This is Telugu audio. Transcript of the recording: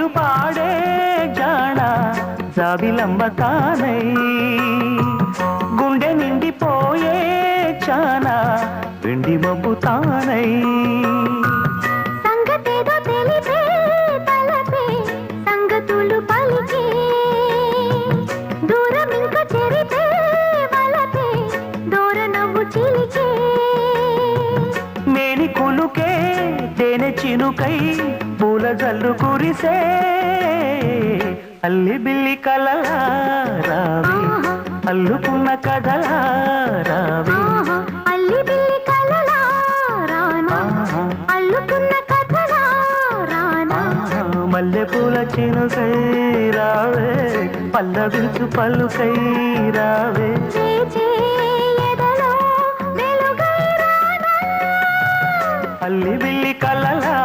నేను పాడే జాణ జాబిలమ్మ తానై గుండె నిండిపోయే చానా వెండి మబ్బు తానై సంగతేదో తెలిపే తలపే సంగతులు పలికే దూరం ఇంకా చెరిపే వలపే దూర నవ్వు చిలికే మేని కులుకే తేనె చినుకై పూల జల్లు కురిసే అల్లి బిల్లి కలలా రావి అల్లుకున్న కథలా రావి అల్లి బిల్లి కలలా రానా అల్లుకున్న కథలా రానా మల్లె పూల చినుకై రావే పల్లవించు పలుకై రావే చేచే ఎదలో వెలుగై రానా అల్లి బిల్లి కలలా